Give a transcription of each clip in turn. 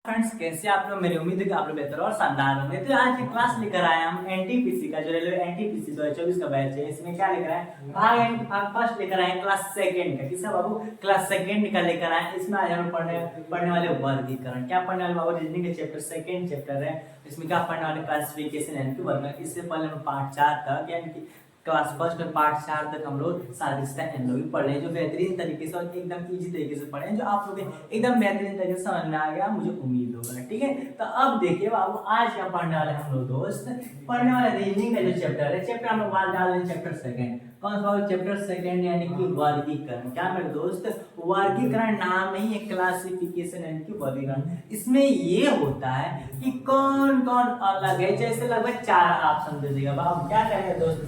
Friends, कैसे आप लोग? मेरी उम्मीद है कि आप लोग बेहतर और शानदार होंगे। तो आज की क्लास लेकर आए हम एनटीपीसी का, जो रेलवे एनटीपीसी 2024 का बैच है। इसमें क्या लेकर आए? भाग फर्स्ट लेकर आए क्लास सेकंड का। किसका बाबू? क्लास सेकंड का लेकर आए। इसमें आज हम पढ़ने वाले वर्गीकरण। क्या पढ़ने वाले बाबू? रीजनिंग के चैप्टर सेकंड चैप्टर है। इसमें क्या पढ़ने वाले? क्लासिफिकेशन यानी कि वर्गीकरण। इससे पहले हम पार्ट 4 तक यानी कि क्लास फर्स्ट में पार्ट 4 तक हम लोग साजिश एनलॉगी पढ़ रहे हैं, जो बेहतरीन तरीके से और एकदम इजी तरीके से पढ़े हैं, जो आप लोग एकदम बेहतरीन तरीके से समझ में आ गया, मुझे उम्मीद होगा। ठीक है, तो अब देखिए बाबू, आज क्या पढ़ने वाले हम लोग दोस्त? पढ़ने वाले रीजनिंग का जो चैप्टर है, चैप्टर हम लोग बात डाल रहे हैं चैप्टर सेकंड। कौन सा? चैप्टर सेकंड यानी कि वर्गीकरण। क्या मेरे दोस्त? वर्गीकरण नाम नहीं है, क्लासिफिकेशन यानी कि वर्गीकरण। इसमें ये होता है कि कौन कौन अलग है। जैसे लगभग 4 ऑप्शन दे देगा बाबू। क्या करेगा दोस्त?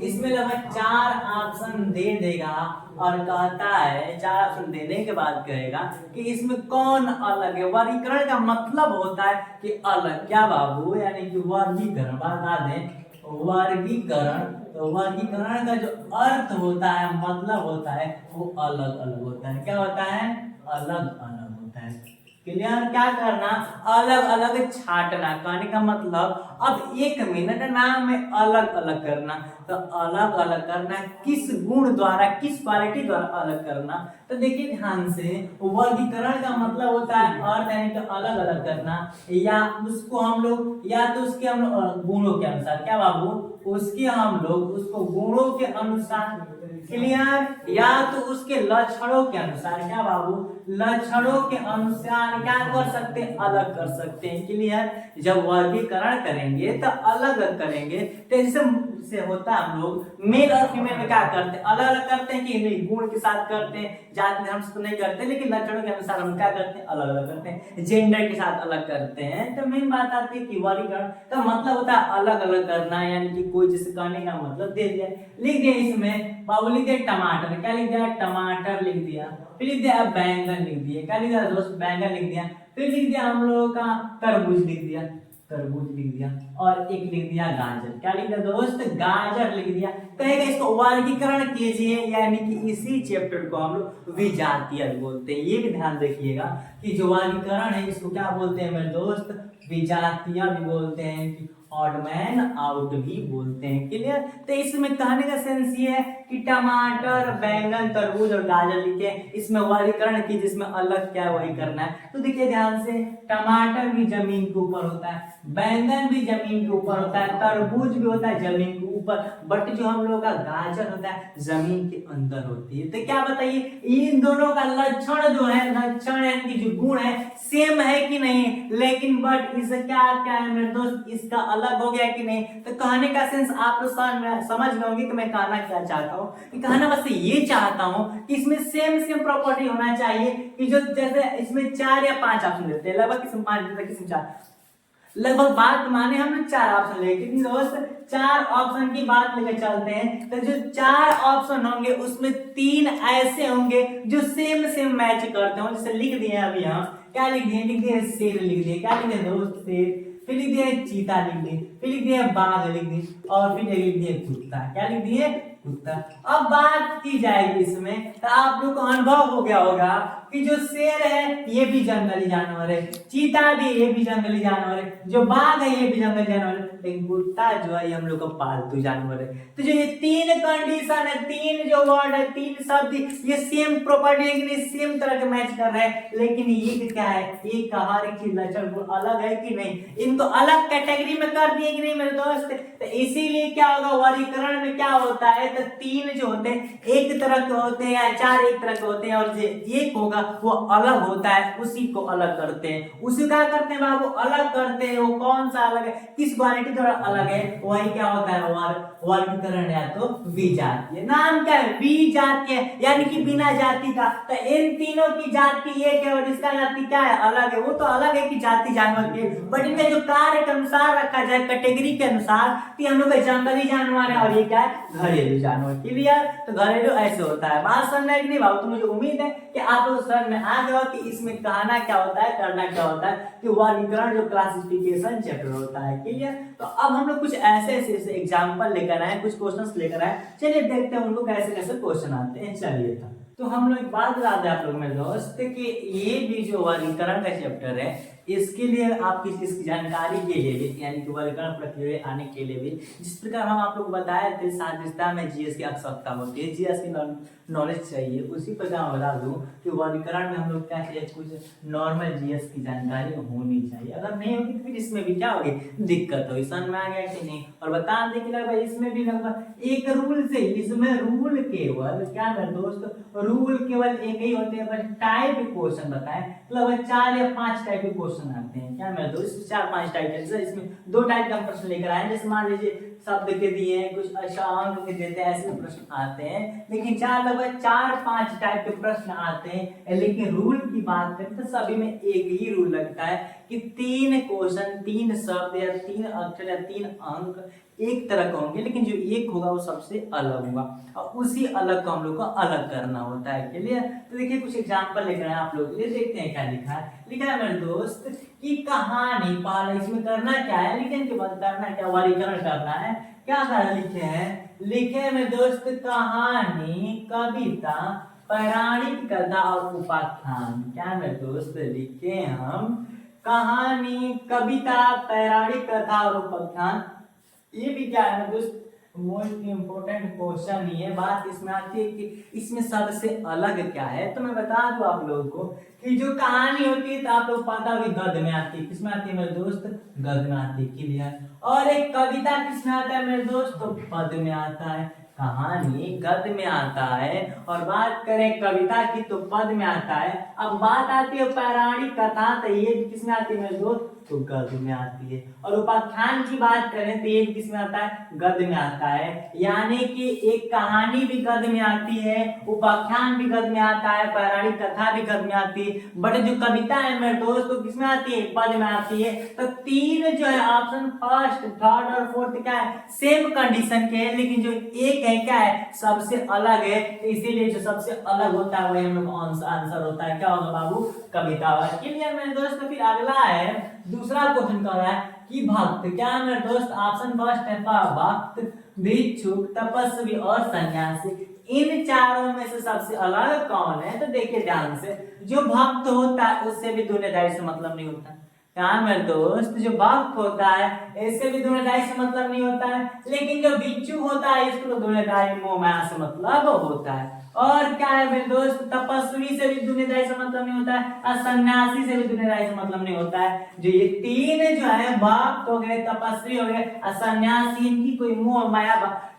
इसमें लगभग 4 ऑप्शन दे देगा और कहता है, 4 ऑप्शन देने के बाद कहेगा कि इसमें कौन अलग है। वर्गीकरण का मतलब होता है कि अलग। क्या बाबू? यानी कि वर्गीकरण बता दें, वर्गीकरण। तो वर्गीकरण का जो अर्थ होता है, मतलब होता है, वो अलग अलग होता है। क्या होता है? अलग अलग होता है। क्लियर? क्या करना? अलग अलग छांटना। कहने का मतलब अब 1 मिनट नाम में अलग अलग करना। तो अलग अलग करना किस गुण द्वारा, किस क्वालिटी द्वारा अलग करना? तो देखिए ध्यान से, वर्गीकरण का मतलब होता है अर्थ यानी कि अलग अलग करना, या उसको हम लोग, या तो उसके हम गुणों के अनुसार। क्या बाबू? उसके हम लोग उसको गुणों के अनुसार। क्लियर? या तो उसके लक्षणों के अनुसार। क्या बाबू? लक्षणों के अनुसार क्या कर सकते हैं? अलग कर सकते हैं। क्लियर? जब वर्गीकरण करेंगे तो अलग अलग करेंगे। तो जैसे होता है, हम लोग मेल और फीमेल में क्या करते हैं? अलग अलग करते हैं कि नहीं? गुण के साथ करते हैं, जात धर्म से तो नहीं करते, लेकिन लक्षणों के अनुसार हम क्या करते हैं? अलग अलग करते हैं। जेंडर के साथ अलग करते हैं। तो मेन बात आती है कि वर्गीकरण का मतलब होता है अलग अलग करना, यानी कि कोई जैसे कहने का मतलब दे दिया, लिख दिया इसमें बाबू, लिख दिया टमाटर। क्या लिख दिया? टमाटर लिख दिया। फिर लिख दिया बैंगन लिख दिया। क्या लिख दिया दोस्त? बैंगन लिख दिया। फिर लिख दिया हम लोगों का तरबूज लिख दिया, तरबूज लिख दिया। और एक लिख दिया गाजर। क्या लिख दिया दोस्त? गाजर लिख दिया। कहेगा इसको वर्गीकरण कीजिए, यानी कि इसी चैप्टर को हम लोग विजातीय बोलते हैं। ये भी ध्यान रखिएगा कि जो वर्गीकरण है, इसको क्या बोलते हैं मेरे दोस्त? विजातीय भी बोलते हैं, ऑड मैन आउट भी बोलते हैं। क्लियर? तो इसमें कहने का सेंस ये है कि टमाटर, बैंगन, तरबूज और गाजर लिखे, इसमें वर्गीकरण की, जिसमें अलग क्या वही करना है। तो देखिए ध्यान से, टमाटर भी जमीन के ऊपर होता है, बैंगन भी जमीन के ऊपर होता है, तरबूज भी होता है जमीन के ऊपर, बट जो हम लोग का गाजर होता है जमीन के अंदर होती है। तो क्या बताइए, इन दोनों का लक्षण जो है, लक्षण यानी कि जो गुण है, सेम है कि नहीं? लेकिन बट इससे क्या क्या है मेरे दोस्त? इसका अलग हो गया कि नहीं? तो कहने का सेंस आप लोग समझ गए होंगे कि मैं कहना क्या चाहता हूँ। कि कहना बस ये चाहता हूँ कि इसमें सेम सेम प्रॉपर्टी होना चाहिए, कि जो जैसे इसमें 4 या 5 ऑप्शन देते हैं, लगभग किस्म 5 देते हैं, किस्म 4, लगभग बात माने हम लोग 4 ऑप्शन लेंगे। लेकिन दोस्त 4 ऑप्शन की बात लेकर चलते हैं, तो जो 4 ऑप्शन होंगे उसमें 3 ऐसे होंगे जो सेम सेम मैच करते हो। जैसे लिख दिए अभी हम, क्या लिख दिए? लिख दिए शेर लिख दिए। क्या लिख दिए दोस्त? शेर। फिर लिख दिए चीता लिख दिए। फिर लिख दिए बाघ लिख दिए। और फिर लिख दिए कुत्ता। क्या लिख दिए? कुत्ता। अब बात की जाएगी इसमें, तो आप लोग को अनुभव हो गया होगा कि जो शेर है ये भी जंगली जानवर है, चीता भी ये भी जंगली जानवर है, जो बाघ है ये भी जंगली जानवर है, लेकिन कुत्ता जो है ये हम लोग का पालतू जानवर है। तो जो ये 3 कंडीशन है, 3 जो वर्ड है, 3 शब्द, ये सेम प्रॉपर्टी है कि नहीं? सेम तरह के मैच कर रहे हैं। लेकिन ये क्या है? एक हर एक की लक्षण गुण अलग है कि नहीं? इनको अलग कैटेगरी में कर दिए कि नहीं मेरे दोस्त? तो इसीलिए क्या होगा, वर्गीकरण में क्या होता है? तो 3 जो होते हैं एक तरह के होते हैं, या 4 एक तरह के होते हैं, और जो एक होगा वो अलग होता है, उसी को अलग करते हैं। उसी क्या करते हैं बाबू? अलग करते हैं। वो कौन सा अलग है, किस क्वालिटी द्वारा अलग है, वही क्या होता है? वर्गीकरण, या तो विजातीय। नाम क्या है? विजातीय, यानी कि बिना जाति का। तो इन तीनों की जाति एक है और इसका जाति क्या है? अलग है। वो तो अलग है कि जाति जानवर के, बट इनके जो कार्य के अनुसार रखा जाए, कैटेगरी के अनुसार, कि हम लोग जंगली जानवर है और ये क्या है? घरेलू जानवर। क्लियर? तो घरेलू ऐसे होता है। बात समझ में नहीं बाबू? तो मुझे उम्मीद है कि आप लोग समझ में आ गया कि इसमें कहना क्या होता है, करना क्या होता है, कि वर्गीकरण जो क्लासिफिकेशन चैप्टर होता है। क्लियर? तो अब हम लोग कुछ ऐसे ऐसे एग्जांपल लेकर आए, कुछ क्वेश्चंस लेकर आए। चलिए देखते हैं उनको कैसे कैसे क्वेश्चन आते हैं। चलिए तो हम लोग एक बात बता दें आप लोग मेरे दोस्त कि ये भी जो वर्गीकरण का चैप्टर है, इसके लिए आपकी इसकी जानकारी के लिए भी यानी कि वर्गीकरण प्रक्रिया आने के लिए भी जिस प्रकार हम आप लोग बताए थे साध्यता में जीएस की आवश्यकता होती है, जीएस की नॉलेज चाहिए, उसी प्रकार मैं बता दूं कि वर्गीकरण में हम लोग क्या चाहिए, कुछ नॉर्मल जीएस की जानकारी होनी चाहिए। अगर नहीं होगी तो फिर इसमें भी क्या होगी, दिक्कत होगी। समझ में आ गया कि नहीं? और बता दें कि लगभग इसमें भी लगभग एक रूल से, इसमें रूल केवल क्या है दोस्त, रूल केवल एक ही होते हैं, बस टाइप क्वेश्चन बताएं लगभग 4 या 5 टाइप के क्वेश्चन आते हैं। क्या मेरे दोस्त 4-5 टाइप के, जैसे इसमें 2 टाइप का प्रश्न लेकर आए, जैसे मान लीजिए शब्द के दिए हैं, कुछ अच्छा अंक के देते हैं, ऐसे प्रश्न आते हैं। लेकिन लगभग 4-5 टाइप के प्रश्न आते हैं। लेकिन रूल की बात करें तो सभी में एक ही रूल लगता है कि 3 क्वेश्चन, 3 शब्द या 3 अक्षर या 3 अंक एक तरह का होंगे, लेकिन जो एक होगा वो सबसे अलग होगा और उसी अलग को हम लोग को अलग करना होता है। क्लियर? तो देखिए कुछ एग्जांपल लेकर आप लोग ये देखते हैं क्या लिखा है। लिखा है मेरे दोस्त कि कहानी पहले इसमें करना क्या है, लिखने के बाद करना क्या, वर्गीकरण करना है। क्या करना लिखे हैं, लिखे मेरे दोस्त कहानी, कविता, पौराणिक कथा और उपाख्यान। क्या मेरे दोस्त लिखे हम कहानी, कविता, पौराणिक कथा और उपाख्यान। ये भी क्या है दोस्त, मोस्ट इम्पोर्टेंट क्वेश्चन ही है। बात इसमें आती है कि इसमें सबसे अलग क्या है। तो मैं बता दूं आप लोगों को कि जो कहानी होती है तो आप लोग पता होगी गद्य में आती है। किसमें आती है मेरे दोस्त, गद्य में आती है। क्लियर? और एक कविता किसमें आता है मेरे दोस्त, तो पद में आता है। कहानी गद्य में आता है और बात करें कविता की तो पद में आता है। अब बात आती है पौराणिक कथा, तो ये किसमें आती है मेरे दोस्त, तो गद्य में आती है। और उपाख्यान की बात करें तो ये किसमें आता है, गद्य में आता है। यानी कि एक कहानी भी गद्य में आती है, उपाख्यान भी गद्य में आता है, पौराणिक कथा भी गद्य में आती है। बट जो कविता है मेरे दोस्त तो किसमें आती है, पद में आती है। तो 3 जो है ऑप्शन फर्स्ट, थर्ड और फोर्थ क्या है, सेम कंडीशन के है, लेकिन जो एक है क्या है, सबसे अलग है। तो इसीलिए जो सबसे अलग होता है वही हम लोग आंसर होता है। क्या होगा बाबू, कविता। क्लियर मेरे दोस्त? तो फिर अगला है दूसरा क्वेश्चन कर रहा है कि भक्त। क्या है मेरे दोस्त, ऑप्शन फर्स्ट है भक्त, भिक्षुक, तपस्वी और सन्यासी। इन चारों में से सबसे अलग कौन है? तो देखिए ध्यान से, जो भक्त होता है उससे भी दुनियादारी से मतलब नहीं होता। क्या मेरे दोस्त, जो भक्त होता है इससे भी दुनियादारी से मतलब नहीं होता है। लेकिन जो भिक्षुक होता है इसको तो दुनियादारी मोह माया से मतलब होता है। और क्या है मेरे दोस्त, तपस्वी से भी दुनियादारी से मतलब नहीं होता है और सन्यासी से भी दुनियादारी से मतलब नहीं होता है। जो ये 3 जो है, भक्त हो गए, तपस्वी हो गए और सन्यासी, इनकी कोई मोह माया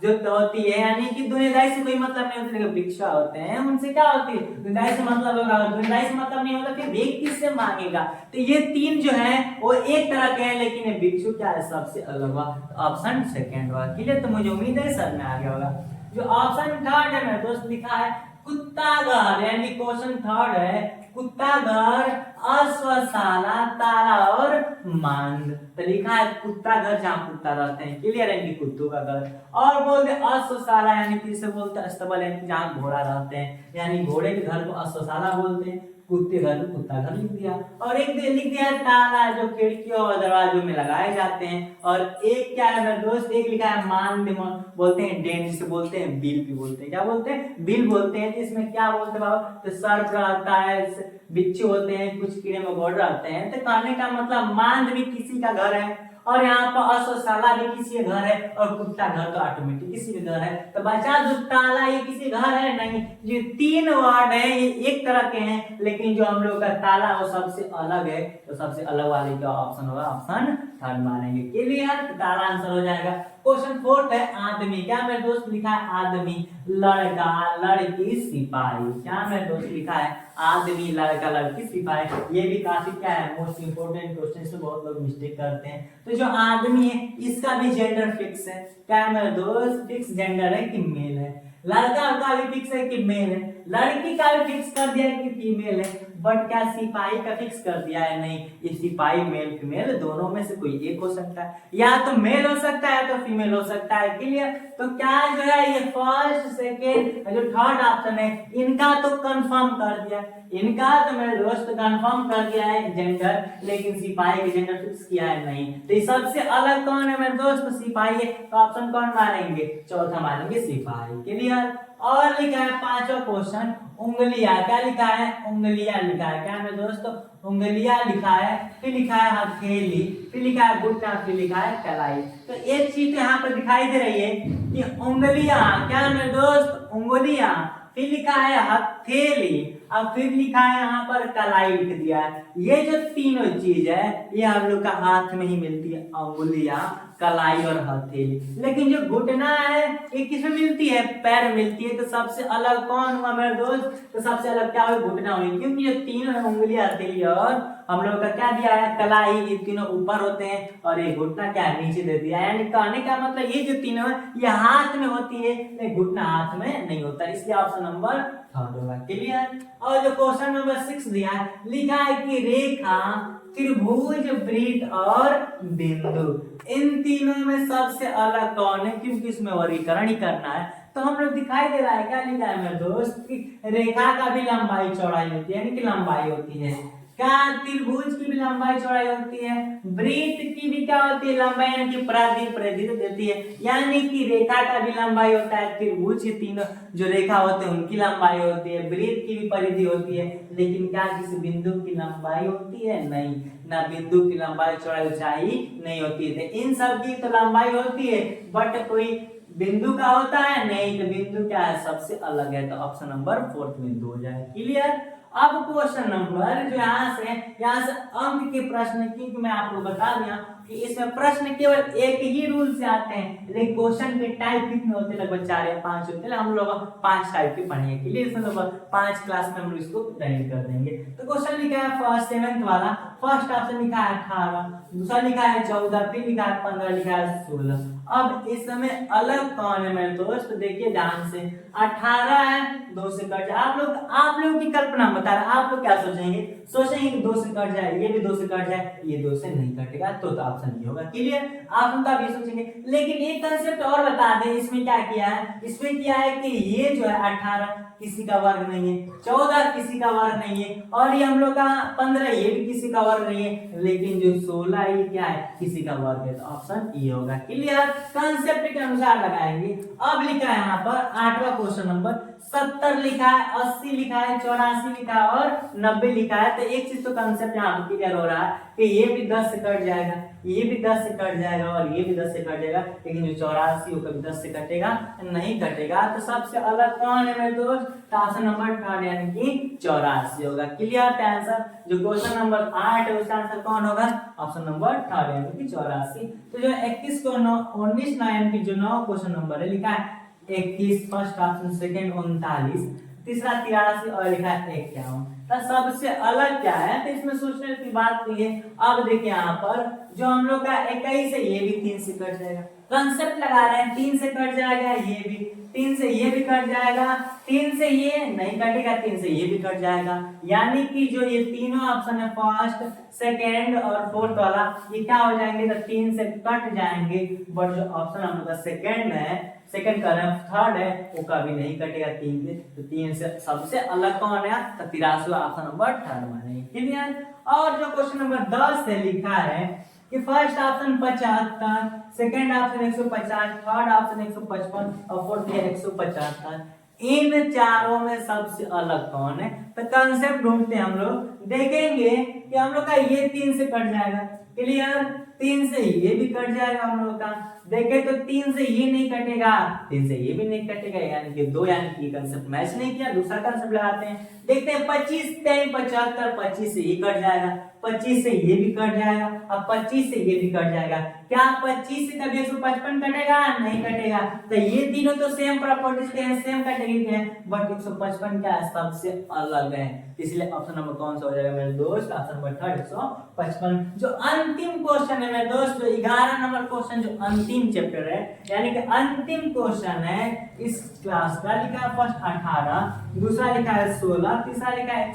जो होती है, यानी कि दुनियादारी से कोई मतलब नहीं होती। लेकिन भिक्षा होते हैं उनसे क्या होती है, दुनियादारी से मतलब होगा। दुनियादारी से मतलब नहीं होगा फिर भीख किससे मांगेगा। तो ये 3 जो है वो एक तरह के हैं, लेकिन भिक्षु क्या है, सबसे अलग हुआ। ऑप्शन सेकंड हुआ। क्लियर? तो मुझे उम्मीद है सर में आ गया होगा। जो ऑप्शन थर्ड है मेरे दोस्त लिखा है कुत्ता घर, यानी क्वेश्चन थर्ड है कुत्ता घर, अश्वशाला, ताला और मांद। तो लिखा है कुत्ता घर जहाँ कुत्ता रहते हैं। क्लियर है कि कुत्तों का घर। और बोलते अश्वशाला यानी कि इसे बोलते हैं अस्तबल, यानी कि जहाँ घोड़ा रहते हैं, यानी घोड़े के घर को अश्वशाला बोलते हैं। कुत्ते घर में कुत्ता घर लिख दिया। और एक लिख दिया ताला, जो खिड़कियों और दरवाजों में लगाए जाते हैं। और एक क्या है मेरे दोस्त, एक लिखा है मांद, बोलते हैं डेन, जिसे बोलते हैं बिल भी बोलते हैं। क्या बोलते हैं, बिल बोलते हैं। इसमें क्या बोलते हैं बाबा, तो सर्प रहता है, बिच्छू होते हैं, कुछ कीड़े मकोड़े रहते हैं। तो कहने का मतलब मांद भी किसी का घर है और यहाँ पर अश्वशाला भी किसी का घर है और कुत्ता घर तो ऑटोमेटिक किसी का घर है। तो बचा जो ताला, ये किसी घर है नहीं। जो 3 वर्ड है ये एक तरह के हैं, लेकिन जो हम लोग का ताला वो सबसे अलग है। तो सबसे अलग वाले का ऑप्शन होगा ऑप्शन थर्ड मानेंगे। क्लियर? तो ताला आंसर हो जाएगा। क्वेश्चन फोर्थ है आदमी। क्या मेरे दोस्त लिखा है आदमी, लड़का, लड़की, सिपाही। क्या मेरे दोस्त लिखा है आदमी, लड़का, लड़की, सिपाही। ये भी काफी क्या है, मोस्ट इंपोर्टेंट क्वेश्चन, इसमें बहुत लोग मिस्टेक करते हैं। तो जो आदमी है इसका भी जेंडर फिक्स है। क्या मेरे दोस्त, फिक्स जेंडर है कि मेल है। लड़का का भी फिक्स है कि मेल है। लड़की का भी फिक्स कर दिया है कि फीमेल है। बट क्या सिपाही का फिक्स कर दिया है, नहीं। ये सिपाही मेल फीमेल दोनों में से कोई एक हो सकता है, या तो मेल हो सकता है तो फीमेल हो सकता है। क्लियर? तो क्या जो है ये फर्स्ट सेकेंड जो थर्ड ऑप्शन है इनका तो कंफर्म कर दिया, इनका तो मेरे दोस्त कंफर्म कर दिया है जेंडर, लेकिन सिपाही के जेंडर फिक्स किया है नहीं। तो सबसे अलग कौन है मेरे दोस्त, सिपाही है। तो ऑप्शन कौन मानेंगे, चौथा मानेंगे सिपाही। क्लियर? और लिखा है पांचवा क्वेश्चन उंगलियां, क्या लिखा है, उंगलियां लिखा है, क्या है दोस्तों, उंगलियां लिखा है, फिर लिखा है हथेली, फिर लिखा है घुटना, फिर लिखा है कलाई। तो एक चीज तो यहाँ पर दिखाई दे रही है कि उंगलियां, क्या है दोस्त, उंगलियां, फिर लिखा है हथेली, अब फिर लिखा है यहाँ पर कलाई लिख दिया है। ये जो तीनों चीज है ये हम लोग का हाथ में ही मिलती है, उंगलियां, कलाई और हथेली। लेकिन जो घुटना है ये किसमें मिलती है, पैर में मिलती है। तो सबसे अलग कौन हुआ मेरे दोस्त, तो सबसे अलग क्या हुआ, घुटना हुई, क्योंकि ये तीनों है, उंगलियां, हथेली और हम लोग का क्या दिया है, कलाई, ये तीनों ऊपर होते हैं और ये घुटना क्या है, नीचे दे दिया है। यानी कहने का मतलब ये जो तीनों है ये हाथ में होती है, लेकिन घुटना हाथ में नहीं होता, इसलिए ऑप्शन नंबर थर्ड होगा। क्लियर। और जो क्वेश्चन नंबर 6 दिया है, लिखा है कि रेखा, त्रिभुज, वृत्त और बिंदु, इन तीनों में सबसे अलग कौन है, क्योंकि इसमें वर्गीकरण ही करना है। तो हम लोग दिखाई दे रहा है, क्या लिखा है मेरे दोस्त, कि रेखा का भी लंबाई चौड़ाई होती है, यानी कि लंबाई होती है, क्या, त्रिभुज की भी लंबाई चौड़ाई होती है, वृत्त की भी क्या होती है, लंबाई, यानी कि परिधि देती है, यानी कि रेखा का भी लंबाई होता है, त्रिभुज की तीनों जो रेखा होते हैं उनकी लंबाई होती है, वृत्त की भी परिधि होती है, लेकिन क्या किसी बिंदु की लंबाई होती है, नहीं, ना बिंदु की लंबाई चौड़ाई ऊंचाई नहीं होती है। तो इन सब की तो लंबाई होती है, बट कोई बिंदु का होता है नहीं, तो बिंदु क्या है, सबसे अलग है। तो ऑप्शन नंबर 4 बिंदु हो जाए। क्लियर। अब क्वेश्चन नंबर जो यहाँ से अंक के प्रश्न, क्योंकि मैं आपको बता दिया कि इसमें प्रश्न केवल एक ही रूल से आते हैं, लेकिन क्वेश्चन के टाइप कितने होते हैं, लगभग 4 या 5 होते हैं। हम लोग 5 टाइप के पढ़ेंगे। क्लियर। इसमें लगभग 5 क्लास में हम लोग इसको डिवाइड कर देंगे। तो क्वेश्चन लिखा है फर्स्ट 7th वाला, फर्स्ट ऑप्शन लिखा है 18, दूसरा लिखा है 14, फिर लिखा है 15, लिखा है 16। अब इस समय अलग कौन है मेरे दोस्त, देखिए ध्यान से, 18 है, 2 से कट जाए। आप लोग की कल्पना बता रहा, आप लोग क्या सोचेंगे, सोचेंगे कि 2 से कट जाए, ये भी 2 से कट जाए, ये 2 से नहीं कटेगा, तो ऑप्शन ये होगा। क्लियर। आप उनका भी सोचेंगे, लेकिन एक कंसेप्ट और बता दें, इसमें क्या किया है, इसमें किया है कि ये जो है 18 किसी का वर्ग नहीं है, 14 किसी का वर्ग नहीं है, और ये हम लोग का 15 ये भी किसी का वर्ग नहीं है, लेकिन जो 16 ये क्या है, किसी का वर्ग है। तो ऑप्शन ये होगा। क्लियर। कंसेप्ट के अनुसार लगाएंगे। अब लिखा है यहाँ पर 8वां क्वेश्चन नंबर, 70 लिखा है, 80 लिखा है, 84 लिखा है और 90 लिखा है। तो एक चीज तो कंसेप्ट यहाँ पर क्लियर हो रहा है कि ये भी 10 से कट जाएगा, ये भी 10 से कट जाएगा और ये भी 10 से कट जाएगा, लेकिन जो 84 कभी 10 से कटेगा नहीं कटेगा। तो सबसे अलग कौन है मेरे दोस्त, ऑप्शन नंबर 3 यानी कि 84 होगा। क्लियर। आंसर जो क्वेश्चन नंबर 8 है उसका आंसर कौन होगा, ऑप्शन नंबर 3 यानी कि 84। तो जो 21 को 19 यानी कि जो 9 क्वेश्चन नंबर है, लिखा है 21, फर्स्ट ऑप्शन, सेकंड 39, तीसरा 83 और लिखा है 51। तो सबसे अलग क्या है, तो इसमें सोचने की बात नहीं है। अब देखिए यहाँ पर जो हम लोग का 21 है, ये भी 3 से कट जाएगा, कंसेप्ट लगा रहे हैं, 3 से कट जाएगा, ये भी 3 से ये भी कट जाएगा, 3 से ये नहीं कटेगा, 3 से ये भी कट जाएगा, यानी कि जो ये तीनों ऑप्शन है, फर्स्ट, सेकेंड और फोर्थ वाला, ये क्या हो जाएंगे, तो 3 से कट जाएंगे। बट जो ऑप्शन हम लोग का सेकेंड है, सेकंड का थर्ड है, वो कभी नहीं कटेगा 3 से। तो 3 से सबसे अलग कौन है, तो 83 ऑप्शन नंबर 3 मानेंगे। क्लियर। और जो क्वेश्चन नंबर 10 है, लिखा है कि first option 75, second option 150, third option 155 और फोर्थ है 175, इन चारों में सबसे अलग कौन है। तो कंसेप्ट ढूंढते हैं हम लोग, देखेंगे कि हम लोग का ये 3 से कट जाएगा। क्लियर। 3 से ये भी कट जाएगा हम लोग का, देखे तो 3 से ये नहीं कटेगा, 3 से ये भी नहीं कटेगा, यानी कि 2, यानी कि कंसेप्ट मैच नहीं किया। दूसरा कंसेप्ट लगाते हैं, देखते हैं 25 3 75, 25 से ये कट जाएगा, 25 से ये भी कट जाएगा, अब 25 से ये भी कट जाएगा। क्या 25 से कभी 155 कटेगा, नहीं कटेगा। तो ये तीनों तो सेम प्रॉपर्टीज के हैं, सेम कैटेगरी के हैं, बट 155 क्या है, सबसे अलग है, इसलिए ऑप्शन नंबर कौन सा हो जाएगा मेरे दोस्त, ऑप्शन नंबर 3 155। जो अंतिम क्वेश्चन है मेरे दोस्त, 11 नंबर क्वेश्चन जो अंतिम चैप्टर है, यानी कि अंतिम क्वेश्चन है इस क्लास का, लिखा है फर्स्ट 18, दूसरा लिखा है 16, तीसरा लिखा है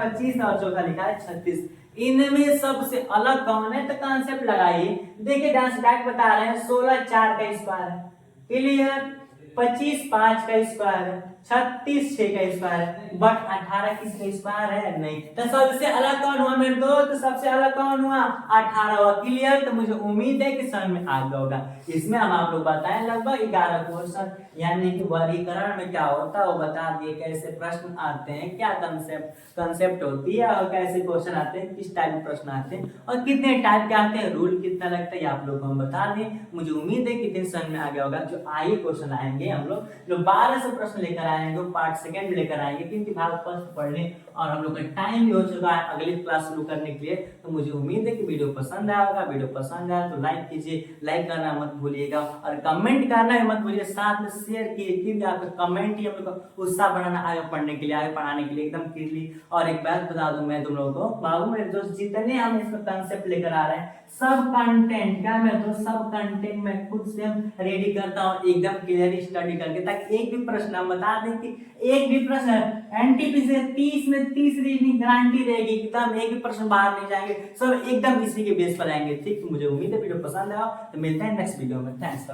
25 और चौथा लिखा है 36। इनमें सबसे अलग कौन है, तो कांसेप्ट लगाइए। देखिए डांस डायरेक्ट बता रहे हैं, 16 4 का स्क्वायर है। क्लियर। 25 5 का स्क्वायर है, 36 6 का स्क्वायर है, बट 18 किसका स्क्वायर है? नहीं। तो सबसे अलग कौन हुआ मेरे दोस्त? तो सबसे अलग कौन हुआ? 18 हुआ। क्लियर? तो मुझे उम्मीद है कि समझ में आ गया होगा। इसमें हम आप लोग बताएं लगभग 11 क्वेश्चन, यानी कि वर्गीकरण में क्या होता है वो बता दिए, कैसे प्रश्न आते हैं, क्या कंसेप्ट होती है, और कैसे क्वेश्चन आते हैं, किस टाइप के प्रश्न आते हैं, और कितने टाइप के आते हैं, रूल कितना लगता है, ये आप लोग को हम बता दें। मुझे उम्मीद है कि दिन समझ में आ गया होगा। जो आगे क्वेश्चन आएंगे हम लोग जो 12 से प्रश्न लेकर आएंगे, पार्ट सेकंड में लेकर आएंगे, क्योंकि भाग फर्स्ट पढ़ने और हम लोग का टाइम भी हो चुका है अगली क्लास शुरू करने के लिए। तो मुझे उम्मीद है कि वीडियो पसंद आया होगा। वीडियो पसंद आया तो लाइक कीजिए, लाइक करना मत भूलिएगा, और कमेंट करना भी मत भूलिए, साथ में शेयर कीजिए, क्योंकि आपका कमेंट ही हम लोग को उत्साह बढ़ाना, आगे पढ़ने के लिए, आगे पढ़ाने के लिए एकदम क्लियरली। और एक बात बता दूं मैं तुम लोगों को, बाबू मेरे दोस्त जितने हम इसमें कंसेप्ट लेकर आ रहे हैं, सब कंटेंट क्या मैं तो सब कंटेंट में खुद से हम रेडी करता हूँ एकदम क्लियरली स्टडी करके, ताकि एक भी प्रश्न हम बता दें कि एक भी प्रश्न एनटीपीसी से 30 में 30 रीजनिंग गारंटी रहेगी, एकदम एक भी प्रश्न बाहर नहीं जाएंगे, सब एकदम इसी के बेस पर आएंगे। ठीक, तो मुझे उम्मीद है वीडियो पसंद आया। तो मिलते हैं नेक्स्ट वीडियो में। थैंक्स।